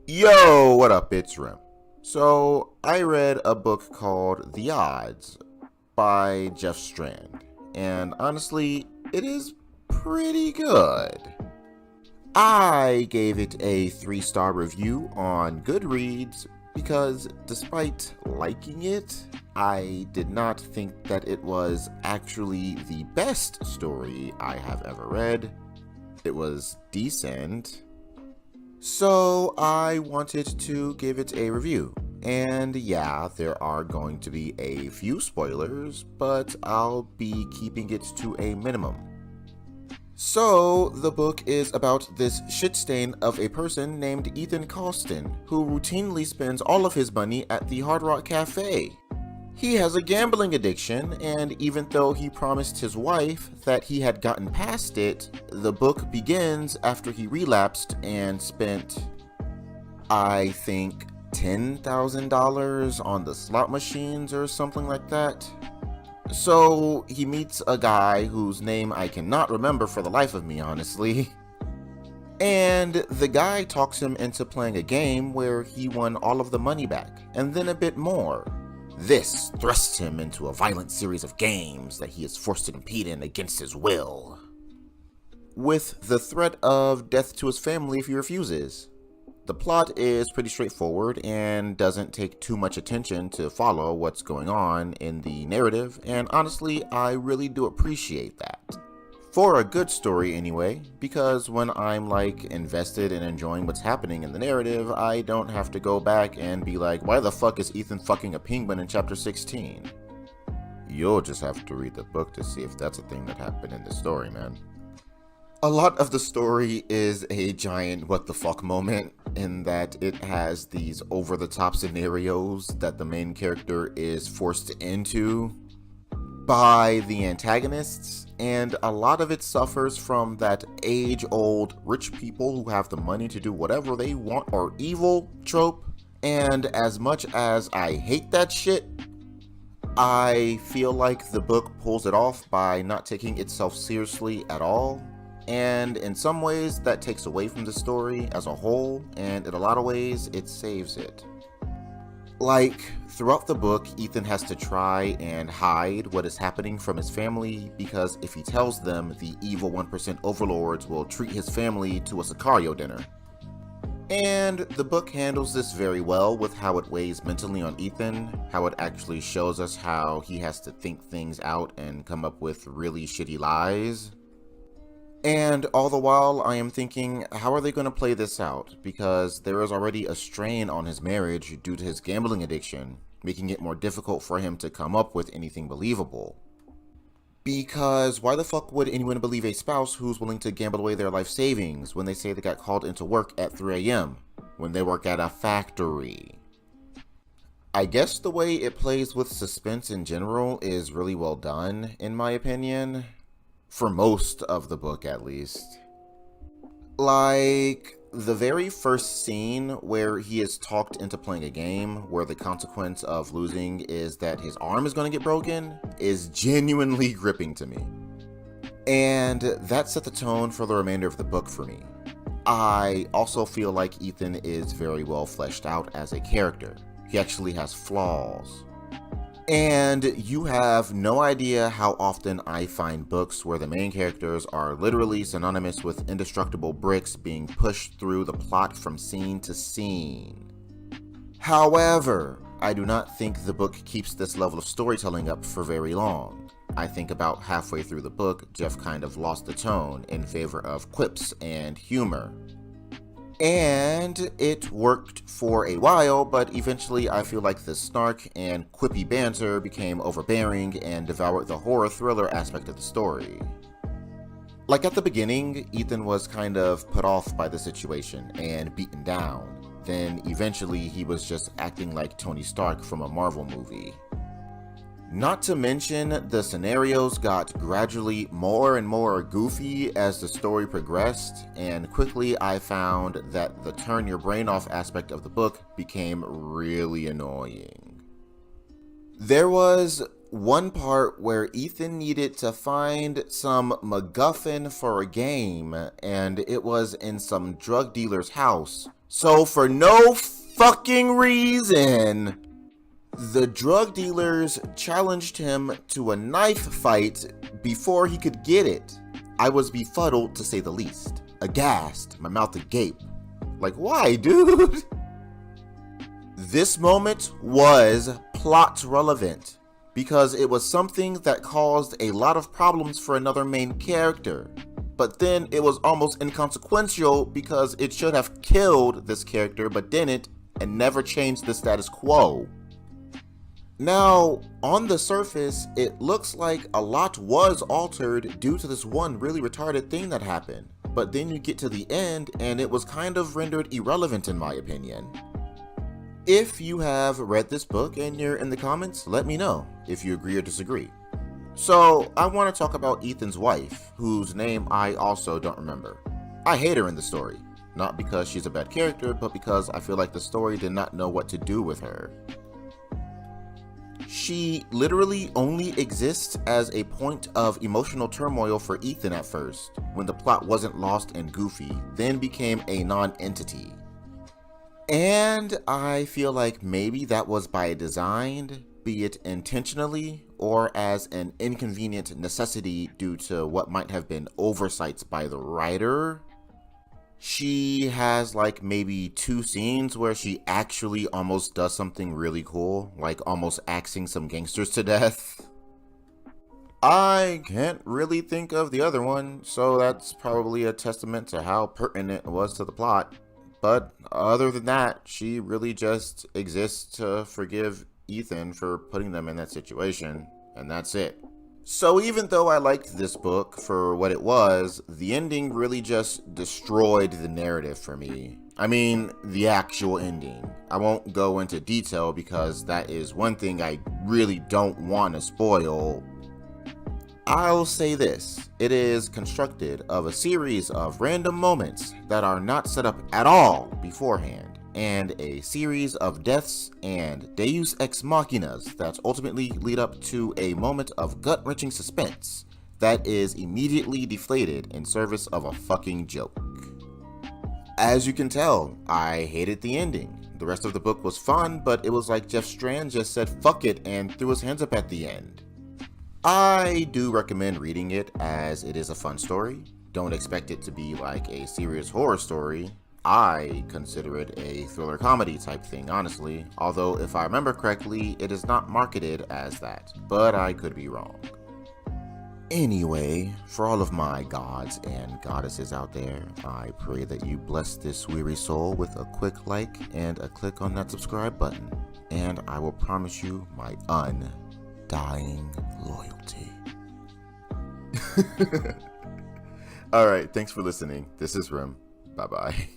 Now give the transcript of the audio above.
Yo, what up? It's Rim. So, I read a book called The Odds by Jeff Strand, and honestly, it is pretty good. I gave it a 3-star review on Goodreads because despite liking it, I did not think that it was actually the best story I have ever read. It was decent. So I wanted to give it a review. And yeah, there are going to be a few spoilers, but I'll be keeping it to a minimum. So, the book is about this shit stain of a person named Ethan Costin, who routinely spends all of his money at the Hard Rock Cafe. He has a gambling addiction, and even though he promised his wife that he had gotten past it, the book begins after he relapsed and spent, I think, $10,000 on the slot machines or something like that. So he meets a guy whose name I cannot remember for the life of me, honestly. And the guy talks him into playing a game where he won all of the money back, and then a bit more. This thrusts him into a violent series of games that he is forced to compete in against his will, with the threat of death to his family if he refuses. The plot is pretty straightforward and doesn't take too much attention to follow what's going on in the narrative, and honestly, I really do appreciate that. For a good story anyway, because when I'm invested in enjoying what's happening in the narrative, I don't have to go back and be like, why the fuck is Ethan fucking a penguin in chapter 16? You'll just have to read the book to see if that's a thing that happened in the story, man. A lot of the story is a giant what the fuck moment, in that it has these over-the-top scenarios that the main character is forced into by the antagonists, and a lot of it suffers from that age-old rich people who have the money to do whatever they want are evil trope, and as much as I hate that shit, I feel like the book pulls it off by not taking itself seriously at all. And in some ways, that takes away from the story as a whole, and in a lot of ways, it saves it. Throughout the book, Ethan has to try and hide what is happening from his family, because if he tells them, the evil 1% overlords will treat his family to a Sicario dinner. And the book handles this very well with how it weighs mentally on Ethan, how it actually shows us how he has to think things out and come up with really shitty lies. And all the while, I am thinking, how are they going to play this out? Because there is already a strain on his marriage due to his gambling addiction, making it more difficult for him to come up with anything believable. Because why the fuck would anyone believe a spouse who's willing to gamble away their life savings when they say they got called into work at 3 a.m. when they work at a factory? I guess the way it plays with suspense in general is really well done, in my opinion. For most of the book, at least. The very first scene where he is talked into playing a game where the consequence of losing is that his arm is going to get broken is genuinely gripping to me. And that set the tone for the remainder of the book for me. I also feel like Ethan is very well fleshed out as a character. He actually has flaws. And you have no idea how often I find books where the main characters are literally synonymous with indestructible bricks being pushed through the plot from scene to scene. However, I do not think the book keeps this level of storytelling up for very long. I think about halfway through the book, Jeff kind of lost the tone in favor of quips and humor. And it worked for a while, but eventually I feel like the snark and quippy banter became overbearing and devoured the horror thriller aspect of the story. At the beginning, Ethan was kind of put off by the situation and beaten down. Then eventually he was just acting like Tony Stark from a Marvel movie. Not to mention, the scenarios got gradually more and more goofy as the story progressed, and quickly I found that the turn your brain off aspect of the book became really annoying. There was one part where Ethan needed to find some MacGuffin for a game, and it was in some drug dealer's house. So for no fucking reason, the drug dealers challenged him to a knife fight before he could get it. I was befuddled, to say the least. Aghast, my mouth agape. Like, why, dude? This moment was plot relevant because it was something that caused a lot of problems for another main character. But then it was almost inconsequential because it should have killed this character but didn't and never changed the status quo. Now, on the surface, it looks like a lot was altered due to this one really retarded thing that happened. But then you get to the end and it was kind of rendered irrelevant in my opinion. If you have read this book and you're in the comments, let me know if you agree or disagree. So, I want to talk about Ethan's wife, whose name I also don't remember. I hate her in the story, not because she's a bad character, but because I feel like the story did not know what to do with her. She literally only exists as a point of emotional turmoil for Ethan at first, when the plot wasn't lost and goofy, then became a non-entity. And I feel like maybe that was by design, be it intentionally or as an inconvenient necessity due to what might have been oversights by the writer. She has like maybe 2 scenes where she actually almost does something really cool, like almost axing some gangsters to death. I can't really think of the other one, so that's probably a testament to how pertinent it was to the plot. But other than that, she really just exists to forgive Ethan for putting them in that situation, and that's it. So even though I liked this book for what it was, the ending really just destroyed the narrative for me. I mean, the actual ending. I won't go into detail because that is one thing I really don't want to spoil. I'll say this, it is constructed of a series of random moments that are not set up at all beforehand, and a series of deaths and deus ex machinas that ultimately lead up to a moment of gut-wrenching suspense that is immediately deflated in service of a fucking joke. As you can tell, I hated the ending. The rest of the book was fun, but it was like Jeff Strand just said fuck it and threw his hands up at the end. I do recommend reading it as it is a fun story. Don't expect it to be like a serious horror story. I consider it a thriller comedy type thing, honestly, although if I remember correctly, it is not marketed as that, but I could be wrong. Anyway, for all of my gods and goddesses out there, I pray that you bless this weary soul with a quick like and a click on that subscribe button, and I will promise you my undying loyalty. Alright, thanks for listening. This is Rim. Bye-bye.